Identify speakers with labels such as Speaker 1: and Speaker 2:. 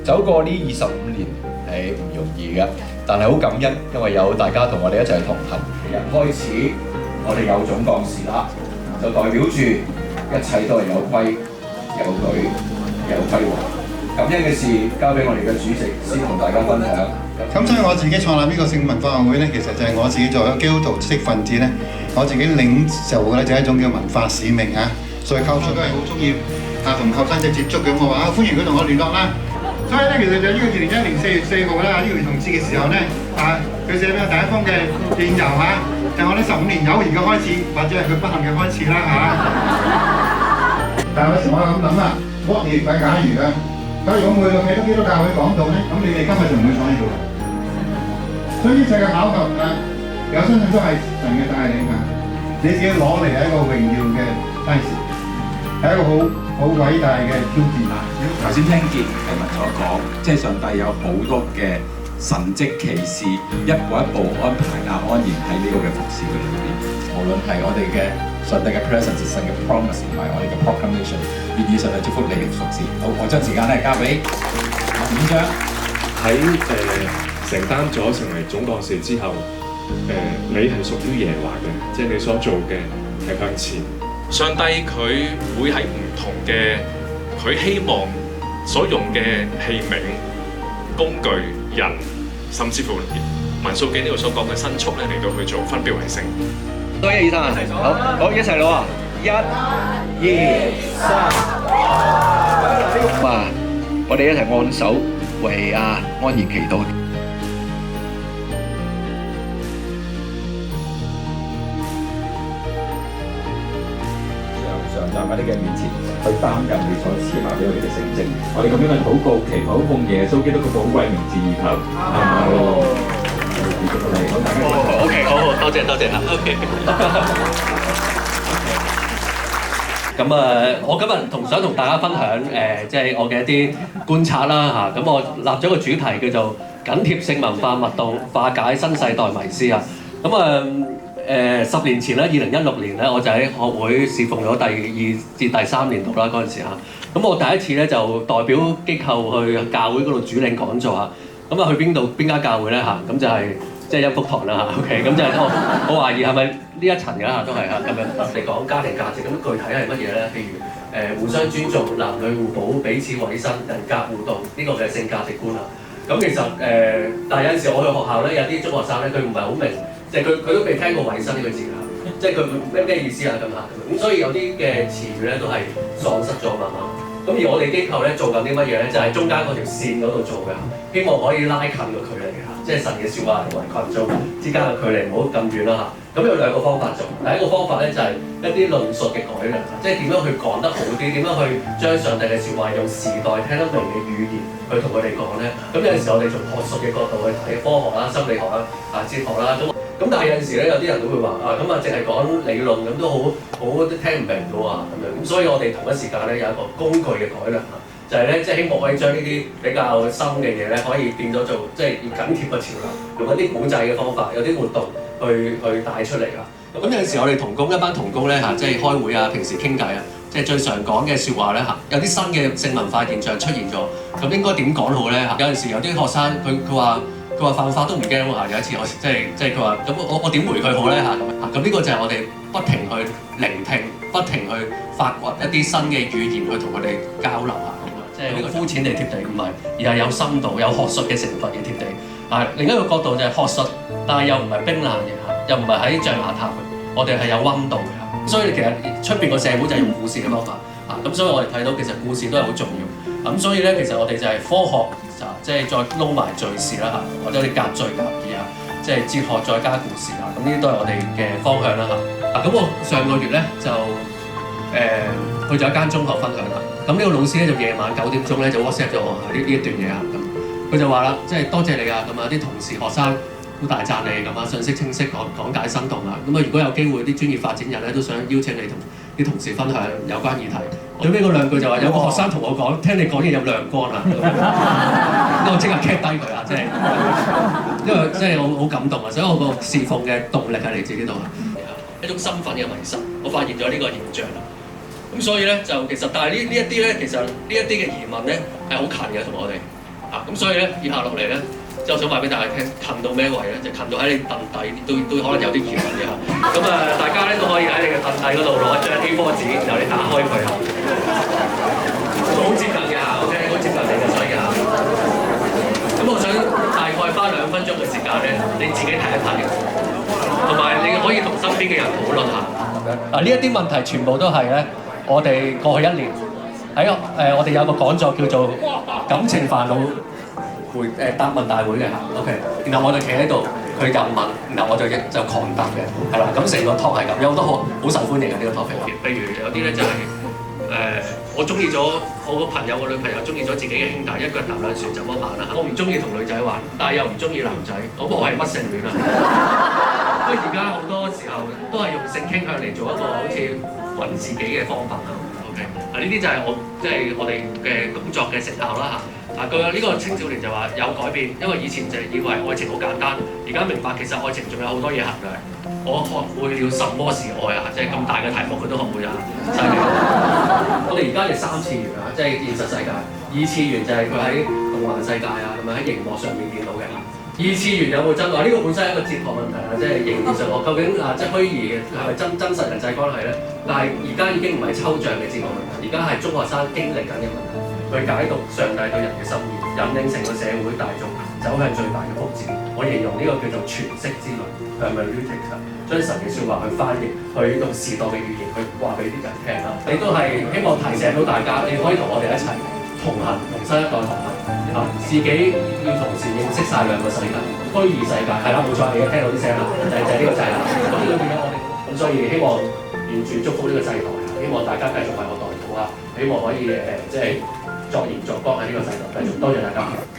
Speaker 1: 走過呢25年係唔容易嘅，但係好感恩，因為有大家同我哋一齊同行。由開始我哋有總幹事啦，就代表住一切都係有規有矩有規劃。感恩嘅事交俾我哋嘅主席先同大家分享。
Speaker 2: 咁所以我自己創立呢個聖文化學會咧，其實就係我自己作為一個基督徒知識分子咧，我自己領受嘅咧就係一種叫文化使命啊。所以溝通都係好中意同後生仔接觸嘅，我話歡迎佢同我聯絡啦。所以咧，其實就呢個2021年4月4號啦，呢個兒童節嘅時候咧，佢寫俾我第一封嘅電郵嚇，就我哋15年友誼嘅開始，或者係佢不幸嘅開始啦嚇。但係有時我咁諗啦，what if 假如啊，假如我每個基督教會講到咧，咁你哋今日就唔會坐喺度啦。所以呢世嘅巧合有相信都係神嘅帶領嚇，你自己攞嚟係一個榮耀嘅當時，係一個好偉大嘅挑戰啊！
Speaker 3: 頭先聽見係文所講，即係上帝有好多嘅神蹟奇事，一步一步安排安然喺呢個嘅服事嘅裏邊。無論係我哋嘅上帝嘅 presence、神嘅 promise 同埋我哋嘅 proclamation， 願意上帝祝福你哋服事。好，我將時間咧交俾院長。
Speaker 4: 喺承擔咗成為總幹事之後，你係屬於耶和華嘅，即係你所做嘅係向前。
Speaker 5: 上帝佢會喺唔同嘅佢希望所用嘅器皿、工具、人，甚至乎民數記呢度所講嘅牲畜咧嚟到去做分別為聖。
Speaker 1: 多謝醫生啊！好，一齊攞啊！1、2、3，我哋一齊按手為安然祈禱。
Speaker 3: 在我哋嘅面前去擔任你所賜埋俾我哋嘅聖職，我哋咁樣嘅禱告祈禱奉耶穌基督嘅寶貴名字而求。好，大家
Speaker 6: OK， 好，多謝嚇。OK。咁我今日想同大家分享即係我嘅一啲觀察啦嚇。咁我立咗個主題叫做緊貼性文化脈動，化解新世代迷思啊。咁10年前咧，2016年咧，我就喺學會侍奉咗第2至第3年度啦嗰陣時嚇。咁我第一次咧就代表機構去教會嗰度主領講座啊。咁去邊間教會咧嚇？咁就係即係恩福堂啦嚇。OK， 咁就係我懷疑係咪呢一層嘅嚇都係嚇咁樣嚟講家庭價值。咁具體係乜嘢咧？譬如互相尊重、男女互補、彼此委身、人格互動呢個嘅性價值觀啊。咁其實但係有陣時我去學校咧，有啲中學生咧，佢唔係好明。即係佢都未聽過委身呢個字啊！即係佢咩意思啊咁嚇咁，所以有啲嘅詞語咧都係喪失咗慢慢。咁而我哋機構咧做緊啲乜嘢咧？就係中間嗰條線嗰度做嘅，希望可以拉近個距離嚇，即係神嘅説話同埋群眾之間嘅距離唔好咁遠啦嚇。咁有兩個方法做，第一個方法咧就係一啲論述嘅改良，即係點樣去講得好啲，點樣去將上帝嘅説話用時代聽得明嘅語言去同佢哋講咧。咁有陣時我哋從學術嘅角度去睇科學啦、心理學啦、哲學啦咁但係有陣時咧，有啲人都會話咁淨係講理論咁都好聽唔明嘅喎咁樣。咁所以我哋同一時間咧有一個工具嘅改良就係咧即係希望可以將呢啲比較深嘅嘢咧，可以變咗做即係要緊貼個潮流，用一啲古仔嘅方法，有啲活動去帶出嚟啊。咁有陣時我哋一班同工咧即係開會啊，平時傾偈啊，即係最常講嘅説話咧有啲新嘅性文化現象出現咗，咁應該點講好咧有陣時有啲學生佢話犯法都唔驚喎。有一次我即係佢話咁我點回佢好咧咁呢個就係我哋不停去聆聽，不停去發掘一啲新嘅語言去同佢哋交流即係呢個膚淺地貼地唔係，而係有深度、有學術嘅成分嘅貼地。另一個角度就係學術，但係又唔係冰冷嘅又唔係喺象牙塔嘅，我哋係有溫度嘅所以其實出邊個社會就係用故事嘅方法咁所以我哋睇到其實故事都係好重要。咁所以咧，其實我哋就係科學即係再撈埋敘事啦或者我哋夾敘夾議即係哲學再加故事咁呢啲都係我哋嘅方向啦咁我上個月咧就去咗一間中學分享咁呢個老師咧就夜晚9點鐘咧就 WhatsApp 咗我呢一段嘢咁佢就話啦，即係多謝你啲同事學生好大讚你信息清晰講解生動如果有機會啲專業發展人咧都想邀請你同啲同事分享有關議題。最尾嗰兩句就話有個學生同我講，聽你講嘢有亮光我即刻 cap 低佢即係因為即係我好感動所以我個侍奉嘅動力係嚟自呢度一種身份嘅迷失，我發現咗呢個現象咁所以咧就其實但係呢一啲咧，其實呢一啲嘅疑問咧係好近嘅同我哋咁所以咧，以下落嚟咧，即係我想話俾大家聽，近到咩位咧？就近到喺你凳底都可能有啲搖嘅嚇。咁大家咧都可以喺你嘅凳底嗰度攞一張 A4 紙，然後你打開佢嚇，好接近嘅嚇 ，OK， 好接近你嘅，所以嚇。咁我想大概花2分鐘嘅時間咧，你自己睇一睇，同埋你可以同身邊嘅人討論下。呢一啲問題全部都係咧，我哋過去1年喺我哋有個講座叫做感情煩惱答問大會嘅嚇 ，OK， 然後我就企喺度，佢就問，然後我就狂答嘅，係啦，咁成個 talk 係咁，有好多好受歡迎嘅呢個 topic。譬如有啲咧就係我中意咗我個朋友，我女朋友中意咗自己嘅兄弟，一個人搭兩船怎麼辦啊？我唔中意同女仔玩，但係又唔中意男仔，咁我係乜性戀啊？所以而家好多時候都係用性傾向嚟做一個好似揾自己嘅方法啦。OK， 呢啲就係我哋嘅工作嘅成效啦嚇。佢有呢個青少年就話有改變，因為以前就係以為愛情好簡單，而家明白其實愛情仲有好多嘢衡量。我學會了什麼是愛啊！即係咁大嘅題目佢都學會啊！犀利！我哋而家係3次元啊，即係現實世界。2次元就係佢喺動漫世界啊，咁樣喺熒幕上面見到嘅。2次元有冇真愛？呢個本身係一個哲學問題啊，即係形而上學究竟即係虛擬嘅係咪真實人際關係咧？但係而家已經唔係抽象嘅哲學問題，而家係中學生經歷緊嘅問題。去解讀上帝對人嘅心意，引領成個社會大眾走向最大嘅福祉。我形容呢個叫做詮釋之論 hermeneutics， 將神嘅説話去翻譯，去用時代嘅語言去話俾啲人聽啦。你都係希望提醒到大家，你可以同我哋一齊同行，同新一代同行啊！自己要同時認識晒兩個世界，虛擬世界係啦，冇錯，你聽到啲聲啦，就係呢個掣啦。咁呢個變咗我哋，咁所以希望完全祝福呢個世代，希望大家繼續為我代禱啊！希望可以即係作鹽作光喺呢個世代，繼續多謝大家。